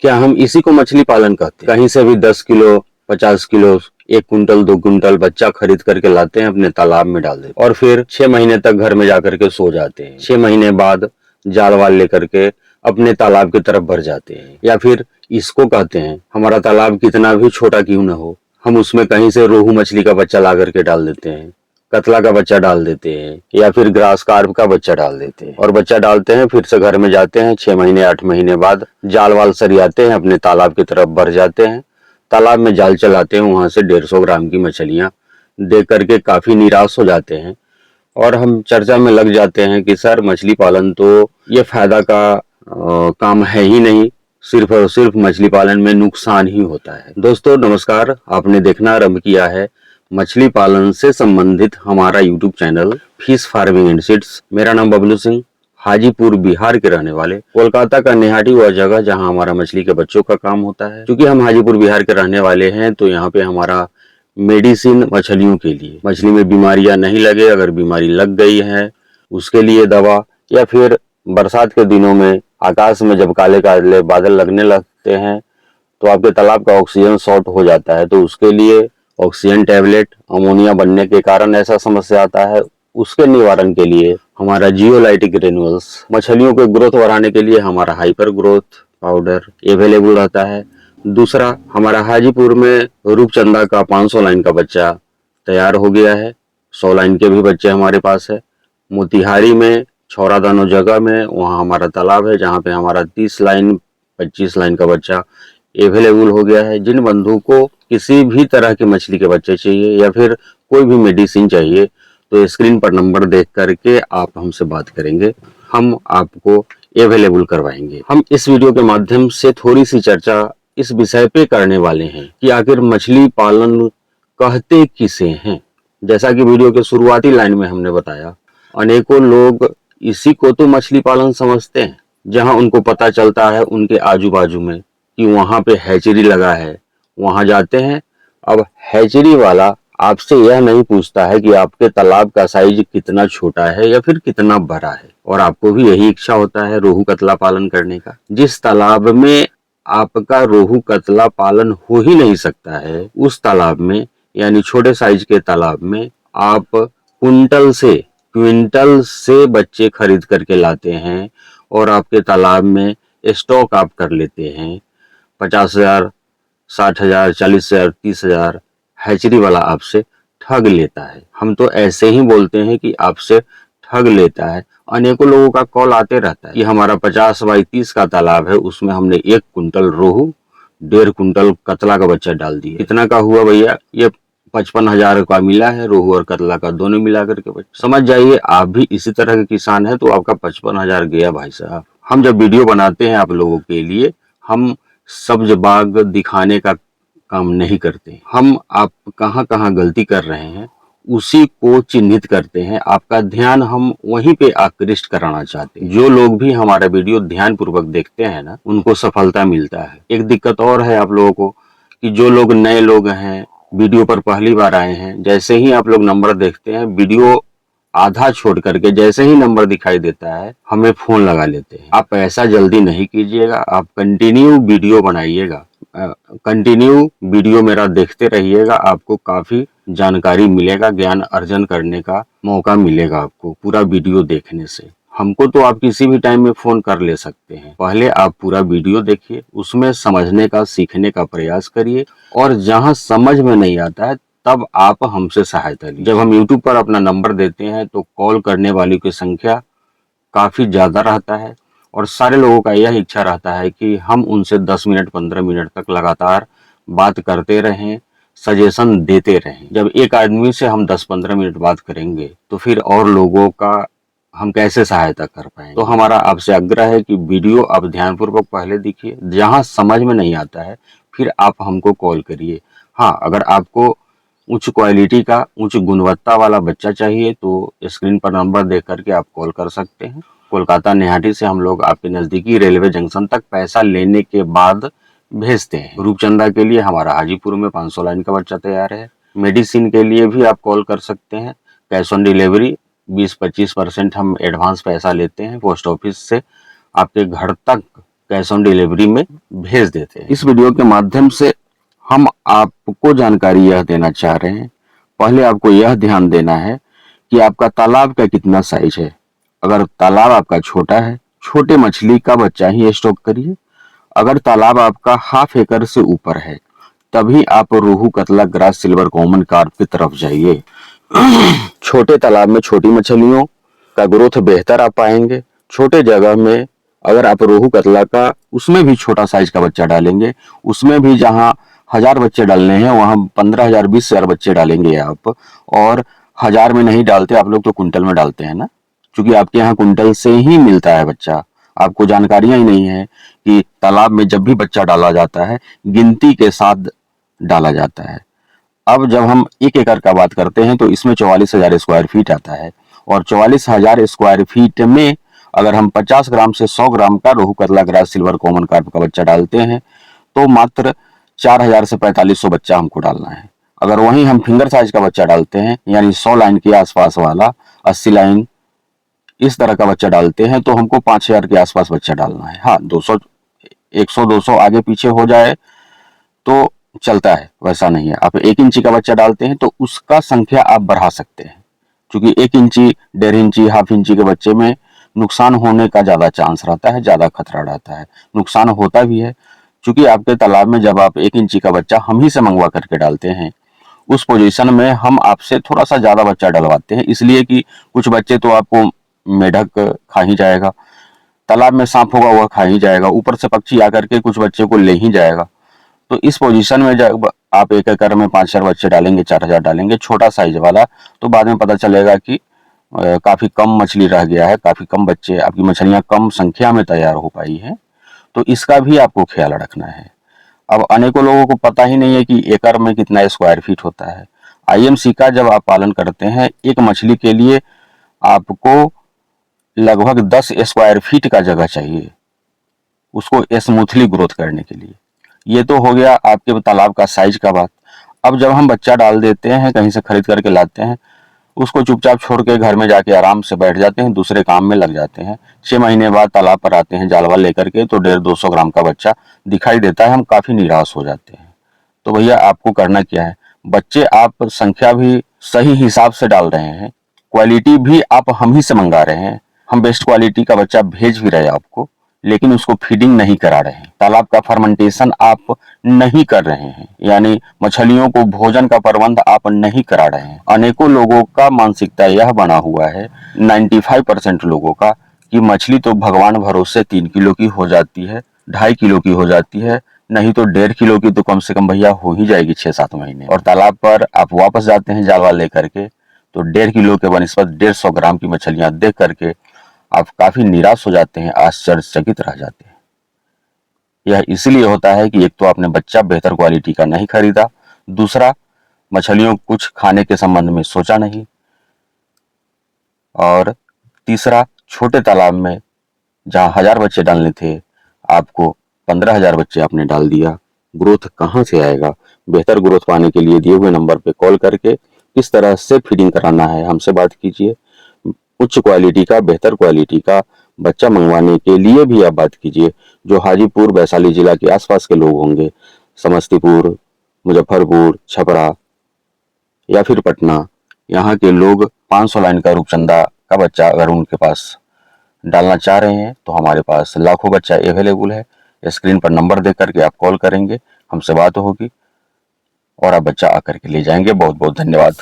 क्या हम इसी को मछली पालन कहते हैं? कहीं से भी 10 किलो 50 किलो 1 कुंटल 2 कुंटल बच्चा खरीद करके लाते हैं, अपने तालाब में डाल देते हैं और फिर 6 महीने तक घर में जाकर के सो जाते हैं। 6 महीने बाद जाल वाल लेकर के अपने तालाब की तरफ भर जाते हैं। या फिर इसको कहते हैं, हमारा तालाब कितना भी छोटा क्यों न हो, हम उसमें कहीं से रोहू मछली का बच्चा ला करके डाल देते हैं, कतला का बच्चा डाल देते हैं, या फिर ग्रास कार्प का बच्चा डाल देते हैं और बच्चा डालते हैं, फिर से घर में जाते हैं। 6 महीने 8 महीने बाद जाल वाल सरियाते हैं, अपने तालाब की तरफ भर जाते हैं, तालाब में जाल चलाते हैं, वहां से 150 ग्राम की मछलियां देख करके काफी निराश हो जाते हैं और हम चर्चा में लग जाते हैं कि सर मछली पालन तो ये फायदा का काम है ही नहीं, सिर्फ और सिर्फ मछली पालन में नुकसान ही होता है। दोस्तों नमस्कार, आपने देखना आरंभ किया है मछली पालन से संबंधित हमारा YouTube channel fish farming and seeds. मेरा नाम बबलू सिंह, हाजीपुर बिहार के रहने वाले। कोलकाता का नेहाटी वह जगह जहां हमारा मछली के बच्चों का काम होता है। क्योंकि हम हाजीपुर बिहार के रहने वाले हैं तो यहाँ पे हमारा मेडिसिन मछलियों के लिए, मछली में बीमारियां नहीं लगे, अगर बीमारी लग गई है उसके लिए दवा, या फिर बरसात के दिनों में आकाश में जब काले काले बादल लगने लगते हैं तो आपके तालाब का ऑक्सीजन शॉर्ट हो जाता है, तो उसके लिए ऑक्सीजन टैबलेट, अमोनिया बनने के कारण ऐसा समस्या आता है, उसके निवारण के लिए हमारा जियोलाइटिक ग्रेन्युल्स, मछलियों के ग्रोथ बढ़ाने के लिए हमारा हाइपर ग्रोथ पाउडर अवेलेबल रहता है। दूसरा, हमारा हाजीपुर में रूपचंदा का 500 लाइन का बच्चा तैयार हो गया है, 100 लाइन के भी बच्चे हमारे पास है। मोतिहारी में छौरादानो जगह में वहाँ हमारा तालाब है, जहाँ पे हमारा 30 लाइन 25 लाइन का बच्चा अवेलेबल हो गया है। जिन बंधु को किसी भी तरह के मछली के बच्चे चाहिए या फिर कोई भी मेडिसिन चाहिए तो स्क्रीन पर नंबर देख करके आप हमसे बात करेंगे, हम आपको अवेलेबल करवाएंगे। हम इस वीडियो के माध्यम से थोड़ी सी चर्चा इस विषय पे करने वाले हैं कि आखिर मछली पालन कहते किसे हैं। जैसा कि वीडियो के शुरुआती लाइन में हमने बताया, अनेकों लोग इसी को तो मछली पालन समझते हैं। जहां उनको पता चलता है उनके आजू बाजू में कि वहां पे हैचरी लगा है, वहां जाते हैं। अब हैचरी वाला आपसे यह नहीं पूछता है कि आपके तालाब का साइज कितना छोटा है या फिर कितना बड़ा है, और आपको भी यही इच्छा होता है रोहू कतला पालन करने का। जिस तालाब में आपका रोहू कतला पालन हो ही नहीं सकता है, उस तालाब में यानी छोटे साइज के तालाब में आप क्विंटल से बच्चे खरीद करके लाते हैं और आपके तालाब में स्टॉक आप कर लेते हैं। 50,000, 60,000, 40,000, 30,000 हैचरी वाला आपसे ठग लेता है। हम तो ऐसे ही बोलते हैं कि आपसे ठग लेता है। अनेकों लोगों का कॉल आते रहता है कि हमारा 50 बाई 30 का तालाब है, उसमें हमने 1 कुंटल रोहू 1.5 कुंटल कतला का बच्चा डाल दिया। कितना का हुआ भैया? ये 55,000 का मिला है, रोहू और कतला का दोनों मिला करके बच्चा। समझ जाइए, आप भी इसी तरह के किसान हैं तो आपका 55,000 गया भाई साहब। हम जब वीडियो बनाते हैं आप लोगों के लिए, हम सब्ज बाग दिखाने का काम नहीं करते। हम आप कहां कहां गलती कर रहे हैं उसी को चिन्हित करते हैं, आपका ध्यान हम वहीं पे आकृष्ट कराना चाहते हैं। जो लोग भी हमारा वीडियो ध्यान पूर्वक देखते हैं ना, उनको सफलता मिलता है। एक दिक्कत और है आप लोगों को कि जो लोग नए लोग हैं, वीडियो पर पहली बार आए हैं, जैसे ही आप लोग नंबर देखते हैं, वीडियो आधा छोड़ करके जैसे ही नंबर दिखाई देता है हमें फोन लगा लेते हैं। आप ऐसा जल्दी नहीं कीजिएगा, आप कंटिन्यू वीडियो बनाइएगा, कंटिन्यू वीडियो मेरा देखते रहिएगा, आपको काफी जानकारी मिलेगा, ज्ञान अर्जन करने का मौका मिलेगा आपको पूरा वीडियो देखने से। हमको तो आप किसी भी टाइम में फोन कर ले सकते हैं। पहले आप पूरा वीडियो देखिए, उसमें समझने का सीखने का प्रयास करिए, और जहां समझ में नहीं आता है तब आप हमसे सहायता लीजिए। जब हम YouTube पर अपना नंबर देते हैं तो कॉल करने वालों की संख्या काफी ज्यादा रहता है और सारे लोगों का यह इच्छा रहता है कि हम उनसे 10 मिनट 15 मिनट तक लगातार बात करते रहें, सजेशन देते रहें। जब एक आदमी से हम 10-15 मिनट बात करेंगे तो फिर और लोगों का हम कैसे सहायता कर पाएंगे। तो हमारा आपसे आग्रह है कि वीडियो आप ध्यानपूर्वक पहले देखिए, जहां समझ में नहीं आता है फिर आप हमको कॉल करिए। हाँ, अगर आपको उच्च क्वालिटी का उच्च गुणवत्ता वाला बच्चा चाहिए तो स्क्रीन पर नंबर देख करके आप कॉल कर सकते हैं। कोलकाता नेहाटी से हम लोग आपके नजदीकी रेलवे जंक्शन तक पैसा लेने के बाद भेजते हैं। रूपचंदा के लिए हमारा हाजीपुर में 500 लाइन का बच्चा तैयार है। मेडिसिन के लिए भी आप कॉल कर सकते हैं। कैश ऑन डिलीवरी 20-25% हम एडवांस पैसा लेते हैं पोस्ट ऑफिस से आपके घर तक कैश ऑन डिलीवरी में भेज देते हैं। इस वीडियो के माध्यम से हम आपको जानकारी यह देना चाह रहे हैं, पहले आपको यह ध्यान देना है कि आपका तालाब का कितना साइज है। अगर तालाब आपका छोटा है, छोटे मछली का बच्चा ही स्टॉक करिए। अगर तालाब आपका ½ एकड़ से ऊपर है, तभी आप रोहू, कतला, ग्रास, सिल्वर, कॉमन कार्प की तरफ जाइए। छोटे तालाब में छोटी मछलियों का ग्रोथ बेहतर आप पाएंगे। छोटे जगह में अगर आप रोहू, कतला का उसमें भी छोटा साइज का बच्चा डालेंगे, उसमें भी जहां 1000 बच्चे डालने हैं वहां 15,000 20,000 बच्चे डालेंगे आप। और 1000 में नहीं डालते आप लोग तो कुंटल में डालते हैं ना, क्योंकि आपके यहाँ कुंटल से ही मिलता है बच्चा। आपको जानकारियां ही नहीं है कि तालाब में जब भी बच्चा डाला जाता है गिनती के साथ डाला जाता है। अब जब हम 1 एकड़ का बात करते हैं तो इसमें 44,000 स्क्वायर फीट आता है, और 44,000 स्क्वायर फीट में अगर हम 50 ग्राम से 100 ग्राम का रोहू, कतला, ग्रास, सिल्वर, कॉमन कार्प का बच्चा डालते हैं तो मात्र 4,000 से 4,500 बच्चा हमको डालना है। अगर वहीं हम फिंगर साइज का बच्चा डालते हैं, यानी 100 लाइन के आसपास वाला, 80 लाइन इस तरह का बच्चा डालते हैं तो हमको 5,000 के आसपास बच्चा डालना है। हाँ, 200 100 200 आगे पीछे हो जाए तो चलता है, वैसा नहीं है। आप 1 इंची का बच्चा डालते हैं तो उसका संख्या आप बढ़ा सकते हैं, क्योंकि 1 इंची, 1.5 इंची, ½ इंची के बच्चे में नुकसान होने का ज्यादा चांस रहता है, ज्यादा खतरा रहता है। नुकसान होता भी है, क्योंकि आपके तालाब में जब आप 1 इंची का बच्चा हम ही से मंगवा करके डालते हैं, उस पोजीशन में हम आपसे थोड़ा सा ज्यादा बच्चा डलवाते हैं, इसलिए कि कुछ बच्चे तो आपको मेढक खा ही जाएगा, तालाब में सांप होगा वह खा ही जाएगा, ऊपर से पक्षी आकर के कुछ बच्चे को ले ही जाएगा। तो इस पोजीशन में जब आप 1 एकड़ में 5,000 बच्चे डालेंगे, 4,000 डालेंगे छोटा साइज वाला, तो बाद में पता चलेगा कि काफी कम मछली रह गया है, काफी कम बच्चे, आपकी मछलियां कम संख्या में तैयार हो पाई है। तो इसका भी आपको ख्याल रखना है। अब अनेकों लोगों को पता ही नहीं है कि एकड़ में कितना स्क्वायर फीट होता है। IMC का जब आप पालन करते हैं, एक मछली के लिए आपको लगभग 10 स्क्वायर फीट का जगह चाहिए उसको स्मूथली ग्रोथ करने के लिए। ये तो हो गया आपके तालाब का साइज का बात। अब जब हम बच्चा डाल देते हैं, कहीं से खरीद करके लाते हैं, उसको चुपचाप छोड़ के घर में जाके आराम से बैठ जाते हैं, दूसरे काम में लग जाते हैं। 6 महीने बाद तालाब पर आते हैं जालवा लेकर के तो 150-200 ग्राम का बच्चा दिखाई देता है, हम काफी निराश हो जाते हैं। तो भैया आपको करना क्या है, बच्चे आप संख्या भी सही हिसाब से डाल रहे हैं, क्वालिटी भी आप हम ही से मंगा रहे हैं, हम बेस्ट क्वालिटी का बच्चा भेज भी रहे हैं आपको, लेकिन उसको फीडिंग नहीं करा रहे हैं, तालाब का फर्मेंटेशन आप नहीं कर रहे हैं, यानी मछलियों को भोजन का प्रबंध आप नहीं करा रहे हैं। अनेकों लोगों का मानसिकता यह बना हुआ है, 95% लोगों का, कि मछली तो भगवान भरोसे 3 किलो की हो जाती है, 2.5 किलो की हो जाती है, नहीं तो 1.5 किलो की तो कम से कम भैया हो ही जाएगी 6-7 महीने। और तालाब पर आप वापस जाते हैं जालवा लेकर के तो 1.5 किलो के बनस्पत 150 ग्राम की मछलियां देख करके आप काफी निराश हो जाते हैं, आश्चर्यचकित रह जाते हैं। यह इसलिए होता है कि एक तो आपने बच्चा बेहतर क्वालिटी का नहीं खरीदा, दूसरा मछलियों को कुछ खाने के संबंध में सोचा नहीं, और तीसरा छोटे तालाब में जहां 1000 बच्चे डालने थे आपको 15,000 बच्चे आपने डाल दिया। ग्रोथ कहां से आएगा? बेहतर ग्रोथ पाने के लिए दिए हुए नंबर पे कॉल करके किस तरह से फीडिंग कराना है हमसे बात कीजिए। उच्च क्वालिटी का, बेहतर क्वालिटी का बच्चा मंगवाने के लिए भी आप बात कीजिए। जो हाजीपुर, वैशाली जिला के आसपास के लोग होंगे, समस्तीपुर, मुजफ्फरपुर, छपरा या फिर पटना, यहाँ के लोग 500 लाइन का रूपचंदा का बच्चा अगर उनके पास डालना चाह रहे हैं तो हमारे पास लाखों बच्चा अवेलेबल है। स्क्रीन पर नंबर दे करके आप कॉल करेंगे, हमसे बात होगी और आप बच्चा आकर के ले जाएंगे। बहुत बहुत धन्यवाद।